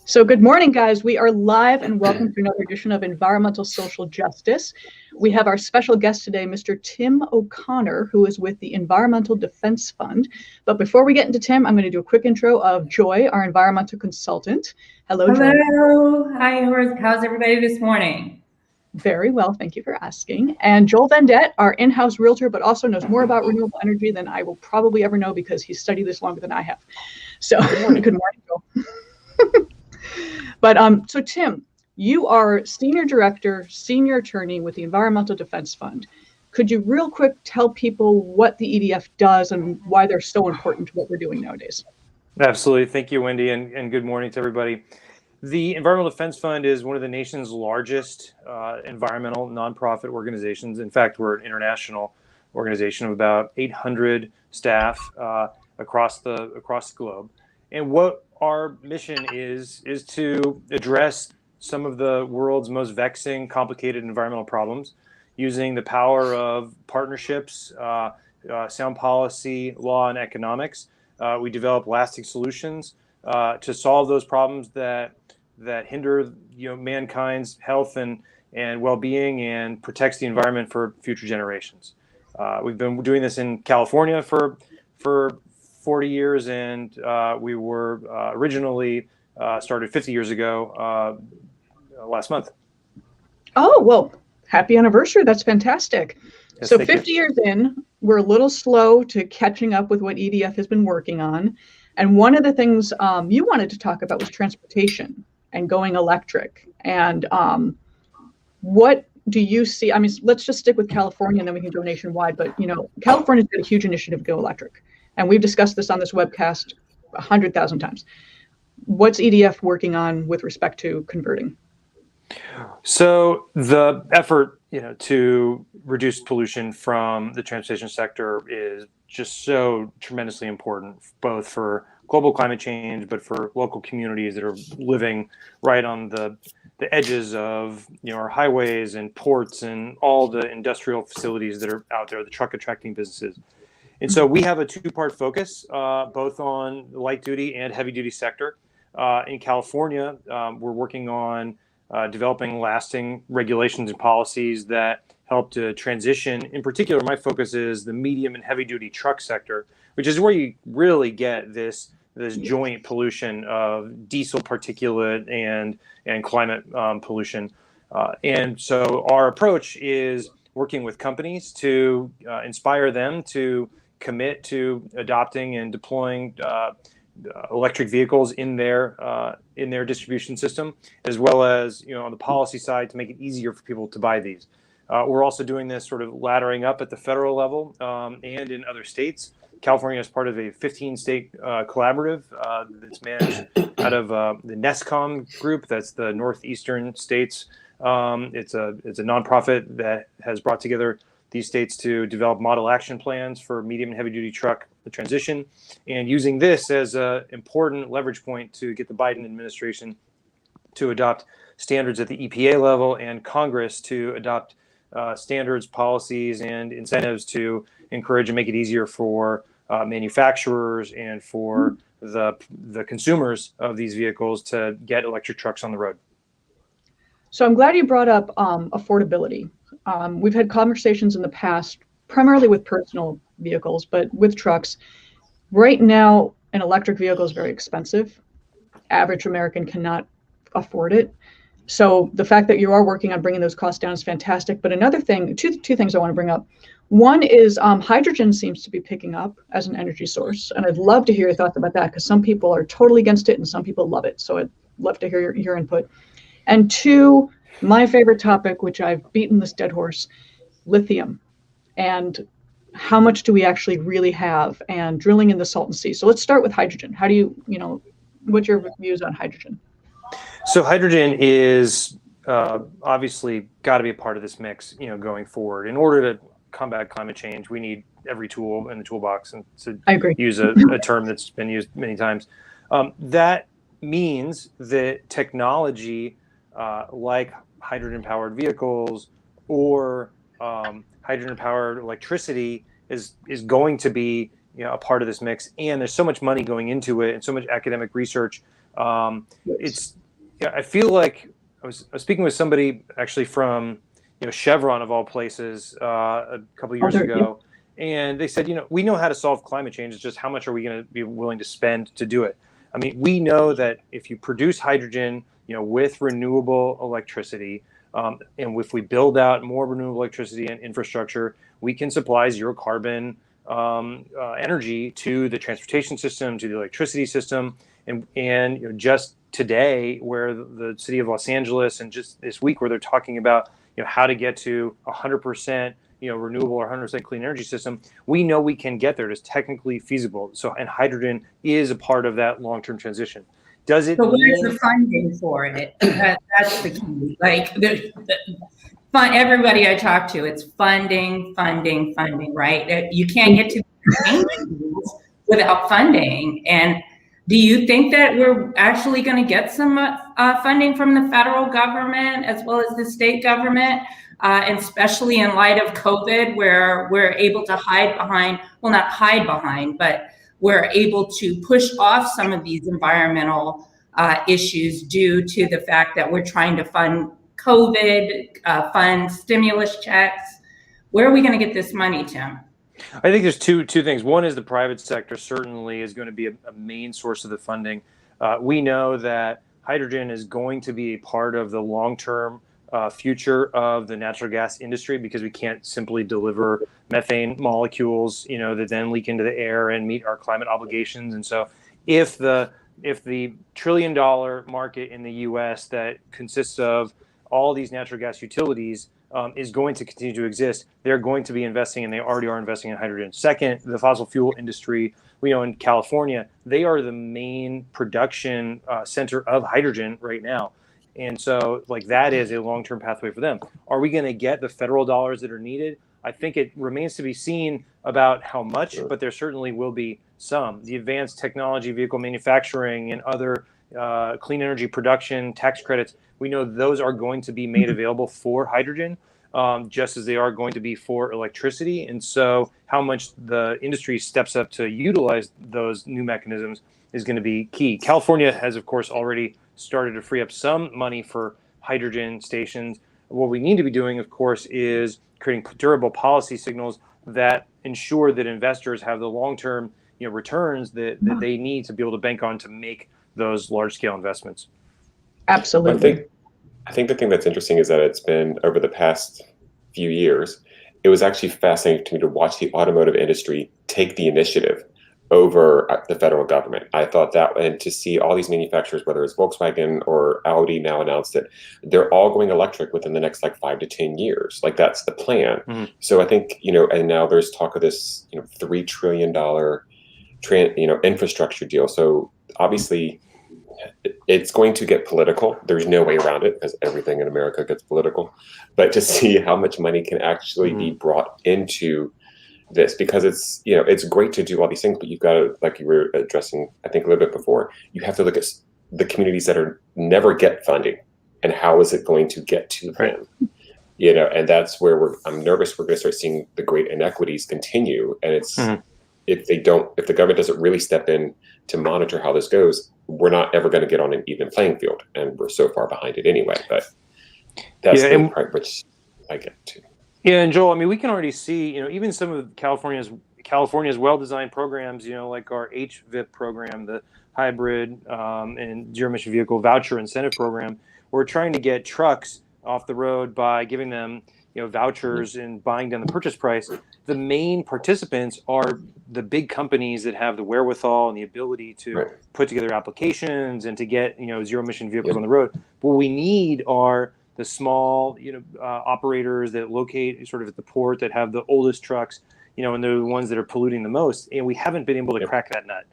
So good morning, guys. We are live and welcome to another edition of Environmental Social Justice. We have our special guest today, Mr. Tim O'Connor, who is with the Environmental Defense Fund. But before we get into Tim, I'm going to do a quick intro of Joy, our environmental consultant. Hello, Joy. Hello. Hi, how's everybody this morning? Very well, thank you for asking. And Joel Vendette, our in-house realtor, but also knows more about renewable energy than I will probably ever know because he's studied this longer than I have. So good morning, Joel. But so Tim, you are Senior Director, Senior Attorney with the Environmental Defense Fund. Could you real quick tell people what the EDF does and why they're so important to what we're doing nowadays? Absolutely. Thank you, Wendy, and good morning to everybody. The Environmental Defense Fund is one of the nation's largest environmental nonprofit organizations. In fact, we're an international organization of about 800 staff across the globe. And what our mission is to address some of the world's most vexing, complicated environmental problems using the power of partnerships, sound policy, law, and economics. We develop lasting solutions to solve those problems that hinder mankind's health and well-being and protects the environment for future generations. We've been doing this in California for 40 years, and we were originally started 50 years ago last month. Oh, well, happy anniversary. That's fantastic. Yes, so 50 years in, we're a little slow to catching up with what EDF has been working on. And one of the things you wanted to talk about was transportation and going electric. And what do you see? I mean, let's just stick with California and then we can go nationwide. But, California's got a huge initiative to go electric. And we've discussed this on this webcast 100,000 times. What's EDF working on with respect to converting? So the effort, to reduce pollution from the transportation sector is just so tremendously important, both for global climate change, but for local communities that are living right on the edges of our highways and ports and all the industrial facilities that are out there, the truck attracting businesses. And so we have a two-part focus, both on the light duty and heavy duty sector. In California, we're working on developing lasting regulations and policies that help to transition. In particular, my focus is the medium and heavy duty truck sector, which is where you really get this joint pollution of diesel particulate and climate pollution. And so our approach is working with companies to inspire them to commit to adopting and deploying electric vehicles in their distribution system, as well as on the policy side to make it easier for people to buy these. We're also doing this sort of laddering up at the federal level and in other states. California is part of a 15-state collaborative that's managed out of the NESCOM group. That's the northeastern states. It's a nonprofit that has brought together these states to develop model action plans for medium and heavy duty truck transition, and using this as an important leverage point to get the Biden administration to adopt standards at the EPA level and Congress to adopt standards, policies, and incentives to encourage and make it easier for manufacturers and for the consumers of these vehicles to get electric trucks on the road. So I'm glad you brought up affordability. We've had conversations in the past, primarily with personal vehicles, but with trucks. Right now, an electric vehicle is very expensive. Average American cannot afford it. So the fact that you are working on bringing those costs down is fantastic. But another thing, two things I want to bring up. One is hydrogen seems to be picking up as an energy source. And I'd love to hear your thoughts about that because some people are totally against it and some people love it. So I'd love to hear your input. And two, my favorite topic, which I've beaten this dead horse, lithium. And how much do we actually really have, and drilling in the Salton Sea. So let's start with hydrogen. How do you, what's your views on hydrogen? So hydrogen is obviously got to be a part of this mix, going forward. In order to combat climate change, we need every tool in the toolbox, and to use a term that's been used many times. That means that technology like hydrogen-powered vehicles or hydrogen-powered electricity is going to be a part of this mix, and there's so much money going into it and so much academic research. I feel like I was speaking with somebody actually from Chevron of all places a couple of years ago, and they said, we know how to solve climate change. It's just how much are we going to be willing to spend to do it? I mean, we know that if you produce hydrogen, with renewable electricity, and if we build out more renewable electricity and infrastructure, we can supply zero carbon energy to the transportation system, to the electricity system, and just today, where the city of Los Angeles, and just this week, where they're talking about how to get to 100% renewable or 100% clean energy system, we know we can get there. It's technically feasible. So, and hydrogen is a part of that long-term transition. Does it? So where's the funding for it? That's the key. Like everybody I talk to, it's funding, right? You can't get to the without funding. And do you think that we're actually going to get some funding from the federal government as well as the state government, and especially in light of COVID, where we're able to not hide behind, but we're able to push off some of these environmental issues due to the fact that we're trying to fund COVID, fund stimulus checks? Where are we going to get this money, Tim? I think there's two things. One is the private sector certainly is going to be a main source of the funding. We know that hydrogen is going to be a part of the long-term future of the natural gas industry, because we can't simply deliver methane molecules, that then leak into the air and meet our climate obligations. And so if the $1 trillion market in the US that consists of all these natural gas utilities is going to continue to exist, they're going to be investing, and they already are investing in hydrogen. Second, the fossil fuel industry, we know in California, they are the main production center of hydrogen right now. And so that is a long-term pathway for them. Are we going to get the federal dollars that are needed? I think it remains to be seen about how much, but there certainly will be some. The advanced technology, vehicle manufacturing, and other clean energy production tax credits, we know those are going to be made available for hydrogen, just as they are going to be for electricity. And so how much the industry steps up to utilize those new mechanisms is going to be key. California has, of course, already started to free up some money for hydrogen stations. What we need to be doing, of course, is creating durable policy signals that ensure that investors have the long-term returns that they need to be able to bank on to make those large-scale investments. Absolutely. I think the thing that's interesting is that it's been, over the past few years, it was actually fascinating to me to watch the automotive industry take the initiative over the federal government. I thought that, and to see all these manufacturers, whether it's Volkswagen or Audi, now announced that they're all going electric within the next 5 to 10 years. That's the plan. Mm-hmm. So I think, and now there's talk of this, $3 trillion, infrastructure deal. So obviously it's going to get political. There's no way around it, because everything in America gets political. But to see how much money can actually be brought into this, because it's it's great to do all these things, but you've got to, like you were addressing I think a little bit before, you have to look at the communities that never get funding, and how is it going to get to them, and that's where I'm nervous we're going to start seeing the great inequities continue. And it's if the government doesn't really step in to monitor how this goes, we're not ever going to get on an even playing field, and we're so far behind it anyway. But that's the part which I get to. Yeah, and Joel, I mean, we can already see, even some of California's well-designed programs, like our HVIP program, the hybrid and zero-emission vehicle voucher incentive program. We're trying to get trucks off the road by giving them, vouchers and buying down the purchase price. The main participants are the big companies that have the wherewithal and the ability to put together applications and to get, zero-emission vehicles on the road. What we need are the small, operators that locate sort of at the port, that have the oldest trucks, and they're the ones that are polluting the most. And we haven't been able to crack that nut.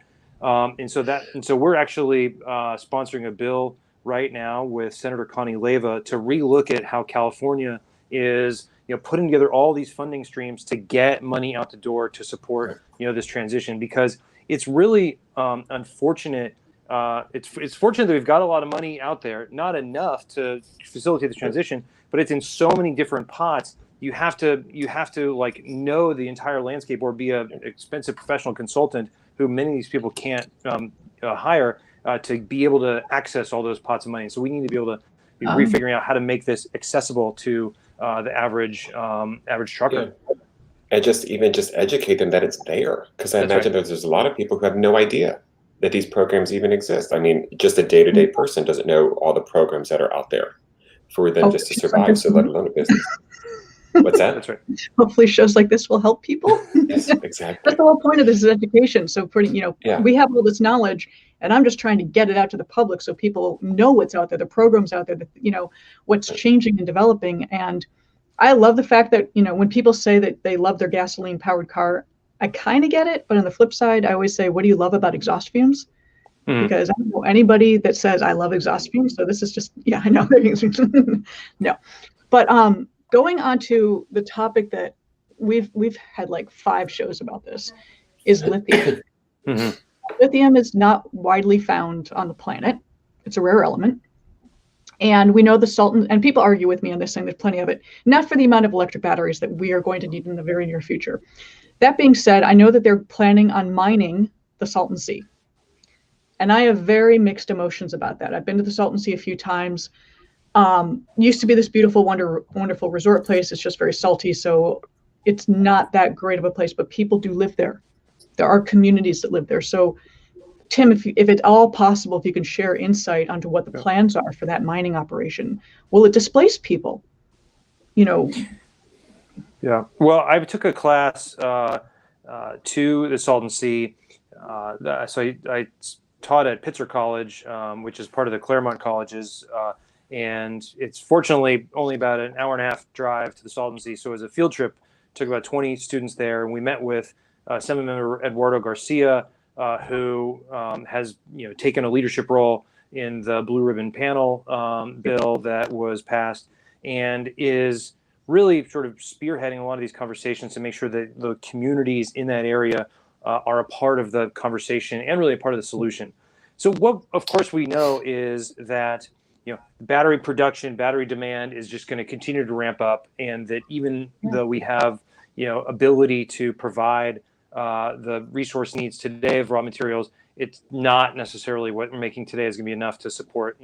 And so we're actually sponsoring a bill right now with Senator Connie Leyva to relook at how California is, putting together all these funding streams to get money out the door to support, this transition, because it's really unfortunate. It's fortunate that we've got a lot of money out there, not enough to facilitate the transition, but it's in so many different pots you have to like know the entire landscape or be an expensive professional consultant who many of these people can't hire to be able to access all those pots of money. So we need to be able to be refiguring out how to make this accessible to the average trucker. Yeah. And just educate them that it's there, because I imagine that there's a lot of people who have no idea that these programs even exist. I mean, just a day-to-day person doesn't know all the programs that are out there for them just to survive, so let alone a business. What's that? That's right. Hopefully shows like this will help people. Yes, exactly. That's the whole point of this is education. So we have all this knowledge, and I'm just trying to get it out to the public so people know what's out there, the programs out there, what's changing and developing. And I love the fact that, when people say that they love their gasoline powered car, I kind of get it. But on the flip side, I always say, what do you love about exhaust fumes? Because I don't know anybody that says I love exhaust fumes. So this is just, I know. No. But going on to the topic that we've had like 5 shows about this is lithium. Lithium is not widely found on the planet. It's a rare element. And we know the salt, and people argue with me on this, saying there's plenty of it, not for the amount of electric batteries that we are going to need in the very near future. That being said, I know that they're planning on mining the Salton Sea. And I have very mixed emotions about that. I've been to the Salton Sea a few times. Used to be this beautiful, wonderful resort place. It's just very salty, so it's not that great of a place, but people do live there. There are communities that live there. So Tim, if it's all possible, if you can share insight onto what the plans are for that mining operation, will it displace people? Yeah. Well, I took a class to the Salton Sea. So I taught at Pitzer College, which is part of the Claremont colleges, and it's fortunately only about an hour and a half drive to the Salton Sea. So it was a field trip. Took about 20 students there, and we met with Assemblymember Eduardo Garcia, who has taken a leadership role in the Blue Ribbon Panel bill that was passed, and is really sort of spearheading a lot of these conversations to make sure that the communities in that area are a part of the conversation and really a part of the solution. So what, of course, we know is that battery production, battery demand is just going to continue to ramp up, and that even though we have ability to provide the resource needs today of raw materials, it's not necessarily what we're making today is going to be enough to support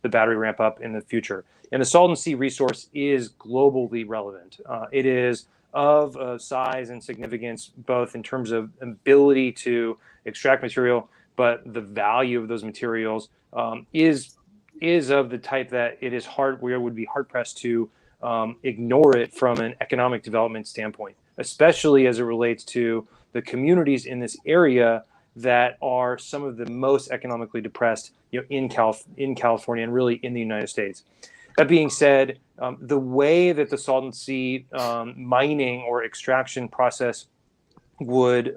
the battery ramp up in the future. And the Salton Sea resource is globally relevant. It is of size and significance, both in terms of ability to extract material, but the value of those materials is of the type that it is hard. We would be hard pressed to ignore it from an economic development standpoint, especially as it relates to the communities in this area that are some of the most economically depressed, in California and really in the United States. That being said, the way that the Salton Sea mining or extraction process would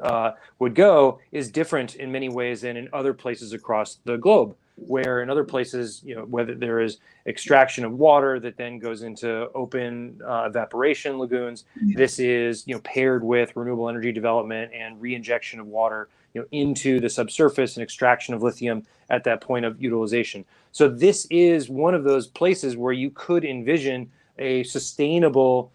go is different in many ways than in other places across the globe, where in other places, whether there is extraction of water that then goes into open evaporation lagoons, this is paired with renewable energy development and reinjection of water into the subsurface and extraction of lithium at that point of utilization. So this is one of those places where you could envision a sustainable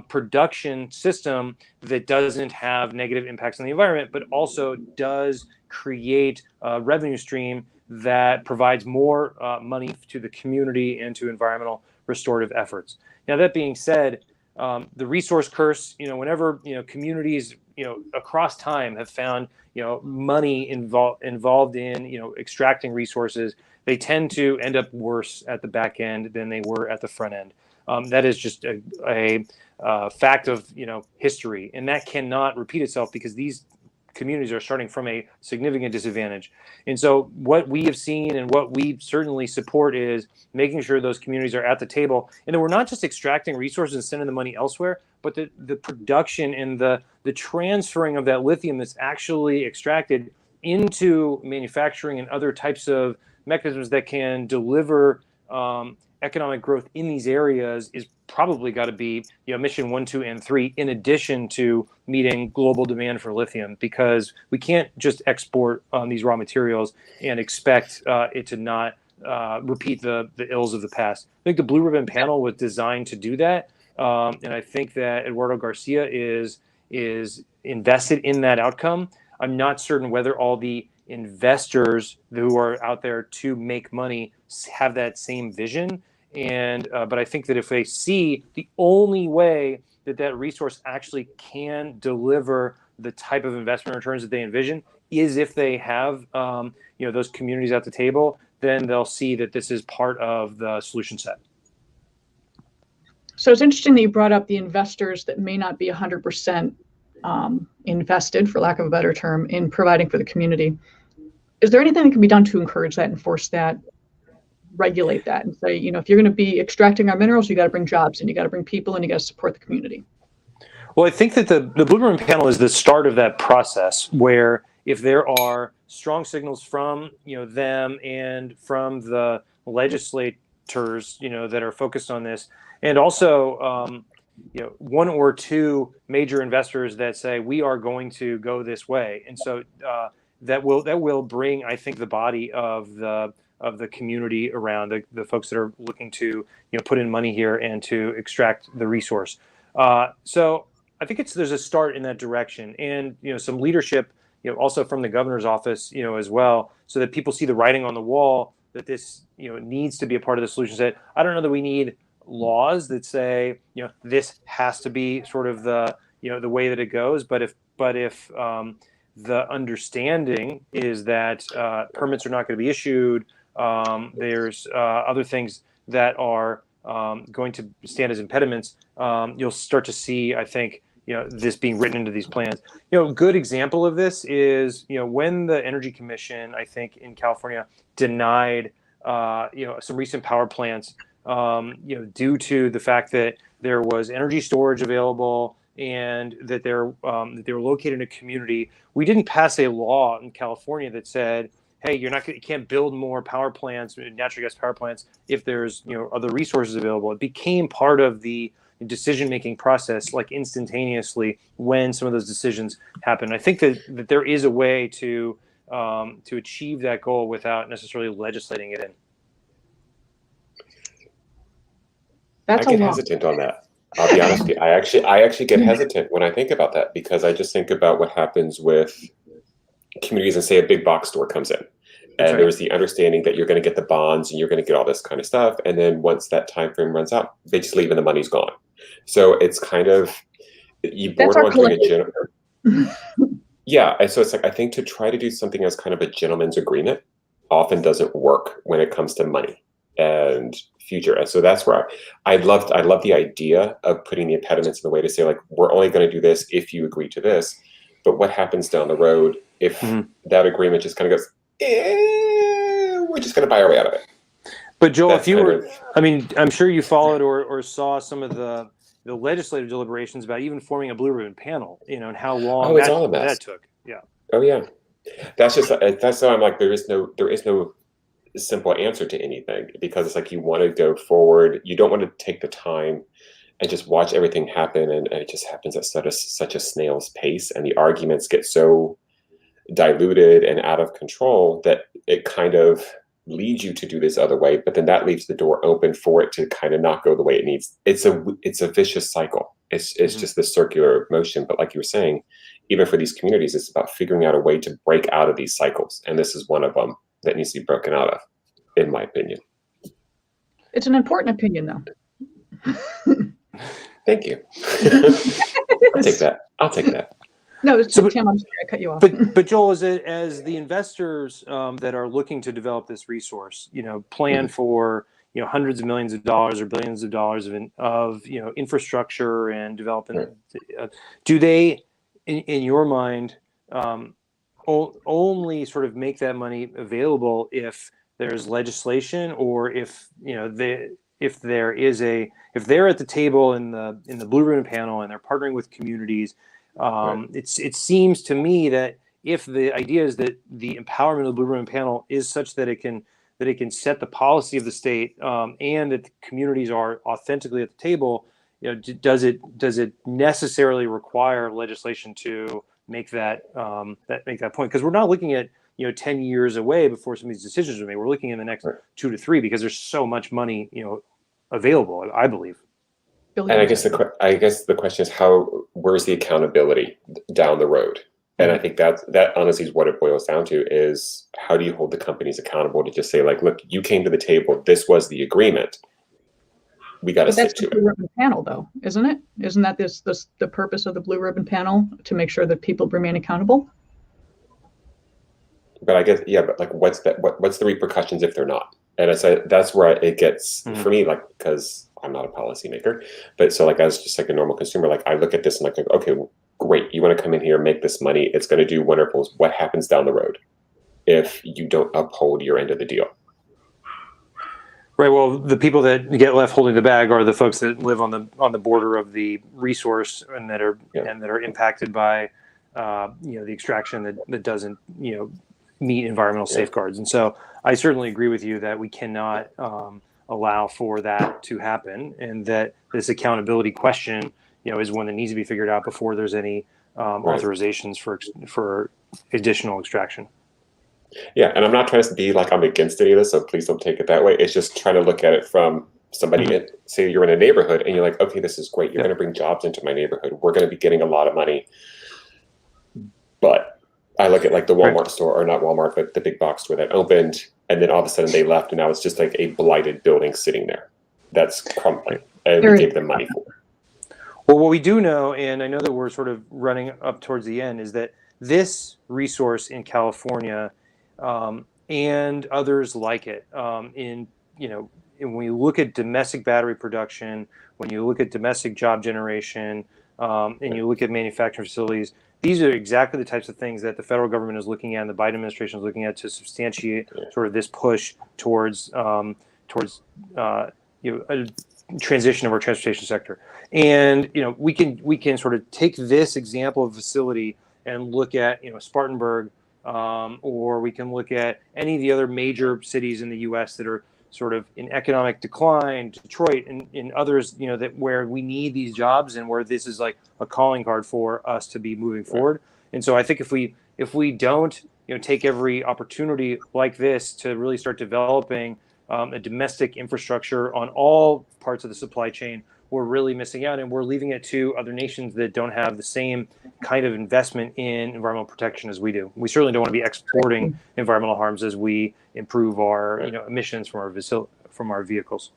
production system that doesn't have negative impacts on the environment, but also does create a revenue stream that provides more money to the community and to environmental restorative efforts. Now, that being said, the resource curse, whenever communities across time have found money involved in extracting resources, they tend to end up worse at the back end than they were at the front end. That is just a fact of history, and that cannot repeat itself because these communities are starting from a significant disadvantage. And so what we have seen and what we certainly support is making sure those communities are at the table, and that we're not just extracting resources and sending the money elsewhere, but the production and the transferring of that lithium that's actually extracted into manufacturing and other types of mechanisms that can deliver economic growth in these areas is probably got to be mission 1, 2, and 3, in addition to meeting global demand for lithium, because we can't just export these raw materials and expect it to not repeat the ills of the past. I think the Blue Ribbon Panel was designed to do that, and I think that Eduardo Garcia is invested in that outcome. I'm not certain whether all the investors who are out there to make money have that same vision. And but I think that if they see the only way that that resource actually can deliver the type of investment returns that they envision is if they have those communities at the table, then they'll see that this is part of the solution set. So it's interesting that you brought up the investors that may not be 100% invested, for lack of a better term, in providing for the community. Is there anything that can be done to encourage that, enforce that, regulate that, and say, if you're going to be extracting our minerals, you got to bring jobs and you got to bring people and you got to support the community? Well, I think that the Blue Ribbon Panel is the start of that process, where if there are strong signals from them and from the legislators that are focused on this, and also one or two major investors that say we are going to go this way, and so that will bring, I think, the body of the community around the folks that are looking to put in money here and to extract the resource. So I think there's a start in that direction, and some leadership also from the governor's office as well, so that people see the writing on the wall that this needs to be a part of the solution set. I don't know that we need laws that say this has to be sort of the the way that it goes, but if the understanding is that permits are not going to be issued, there's other things that are going to stand as impediments, you'll start to see, I think, this being written into these plans. Good example of this is when the Energy Commission, I think, in California denied some recent power plants due to the fact that there was energy storage available and that they were located in a community. We didn't pass a law in California that said, hey, you can't build more power plants, natural gas power plants, if there's other resources available. It became part of the decision-making process, like instantaneously, when some of those decisions happen. I think that there is a way to achieve that goal without necessarily legislating it in. I get hesitant on that. I'll be honest with you. I actually get hesitant when I think about that, because I just think about what happens with communities, and say a big box store comes in, and there's the understanding that you're going to get the bonds and you're going to get all this kind of stuff, and then once that time frame runs out, they just leave and the money's gone. So it's kind of, you border on doing a general. Yeah, and so it's like, I think to try to do something as kind of a gentleman's agreement often doesn't work when it comes to money and future. And so that's where I love the idea of putting the impediments in the way to say, like, we're only going to do this if you agree to this. But what happens down the road if that agreement just kind of goes, we're just going to buy our way out of it? But Joel, if you were, I mean, I'm sure you followed or saw some of the legislative deliberations about even forming a Blue Ribbon Panel, and how long that took. Yeah. Oh yeah. That's why I'm like, there is no simple answer to anything, because it's like, you want to go forward. You don't want to take the time and just watch everything happen, and it just happens at such a snail's pace, and the arguments get so diluted and out of control that it kind of leads you to do this other way, but then that leaves the door open for it to kind of not go the way it needs. It's a vicious cycle. It's just this circular motion. But like you were saying, even for these communities, it's about figuring out a way to break out of these cycles, and this is one of them that needs to be broken out of, in my opinion. It's an important opinion, though. Thank you. I'll take that. No, Tim, I'm sorry, I cut you off. But Joel, as the investors that are looking to develop this resource, plan for hundreds of millions of dollars or billions of dollars of infrastructure and development, do they, in your mind, only sort of make that money available if there's legislation, or if they're at the table in the Blue Ribbon Panel and they're partnering with communities? It seems to me that if the idea is that the empowerment of the Blue Ribbon Panel is such that it can set the policy of the state, and that the communities are authentically at the table, does it necessarily require legislation to make that point? Because we're not looking at 10 years away before some of these decisions are made. We're looking in the next 2 to 3, because there's so much money available, I believe. billions. And I guess the question is where's the accountability down the road? And I think that honestly is what it boils down to, is how do you hold the companies accountable to just say, like, look, you came to the table, this was the agreement, we got to stick to it. That's the blue ribbon panel, though, isn't it? Isn't that the purpose of the blue ribbon panel, to make sure that people remain accountable? But I guess, yeah, but like, what's the repercussions if they're not? And I said that's where it gets for me, like, because I'm not a policymaker, but so like as just like a normal consumer, like I look at this and like, okay, well, great, you want to come in here and make this money, it's going to do wonderful. What happens down the road if you don't uphold your end of the deal? Right. Well, the people that get left holding the bag are the folks that live on the border of the resource and that are impacted by the extraction that doesn't meet environmental safeguards. And so I certainly agree with you that we cannot allow for that to happen, and that this accountability question is one that needs to be figured out before there's any authorizations for additional extraction. Yeah, and I'm not trying to be like I'm against any of this, so please don't take it that way. It's just trying to look at it from somebody, say you're in a neighborhood and you're like, okay, this is great. You're going to bring jobs into my neighborhood. We're going to be getting a lot of money. But I look at like the Walmart store, or not Walmart, but the big box store that opened, and then all of a sudden they left, and now it's just like a blighted building sitting there that's crumbling, and we gave them money for it. Well, what we do know, and I know that we're sort of running up towards the end, is that this resource in California and others like it, when you look at domestic battery production, when you look at domestic job generation, and you look at manufacturing facilities, these are exactly the types of things that the federal government is looking at and the Biden administration is looking at to substantiate sort of this push towards a transition of our transportation sector. And we can sort of take this example of facility and look at Spartanburg, or we can look at any of the other major cities in the U.S. that are sort of in economic decline, Detroit and others, that where we need these jobs and where this is like a calling card for us to be moving forward. And so I think if we don't take every opportunity like this to really start developing a domestic infrastructure on all parts of the supply chain, we're really missing out, and we're leaving it to other nations that don't have the same kind of investment in environmental protection as we do. We certainly don't want to be exporting environmental harms as we improve our emissions from our vehicles.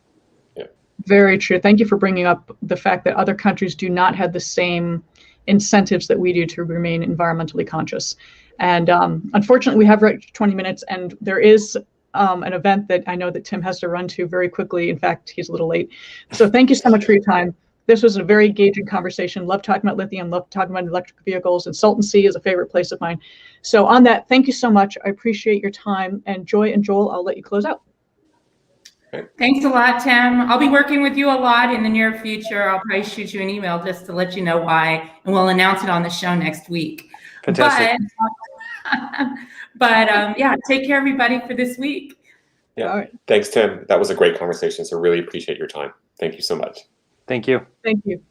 Yeah. Very true. Thank you for bringing up the fact that other countries do not have the same incentives that we do to remain environmentally conscious. And unfortunately, we have reached 20 minutes, and there is an event that I know that Tim has to run to very quickly. In fact, he's a little late. So thank you so much for your time. This was a very engaging conversation. Love talking about lithium, love talking about electric vehicles. Insultancy is a favorite place of mine. So on that, thank you so much. I appreciate your time. And Joy and Joel, I'll let you close out. Thanks a lot, Tim. I'll be working with you a lot in the near future. I'll probably shoot you an email just to let you know why, and we'll announce it on the show next week. Fantastic. But take care, everybody, for this week. Yeah. All right. Thanks, Tim. That was a great conversation. So really appreciate your time. Thank you so much. Thank you. Thank you.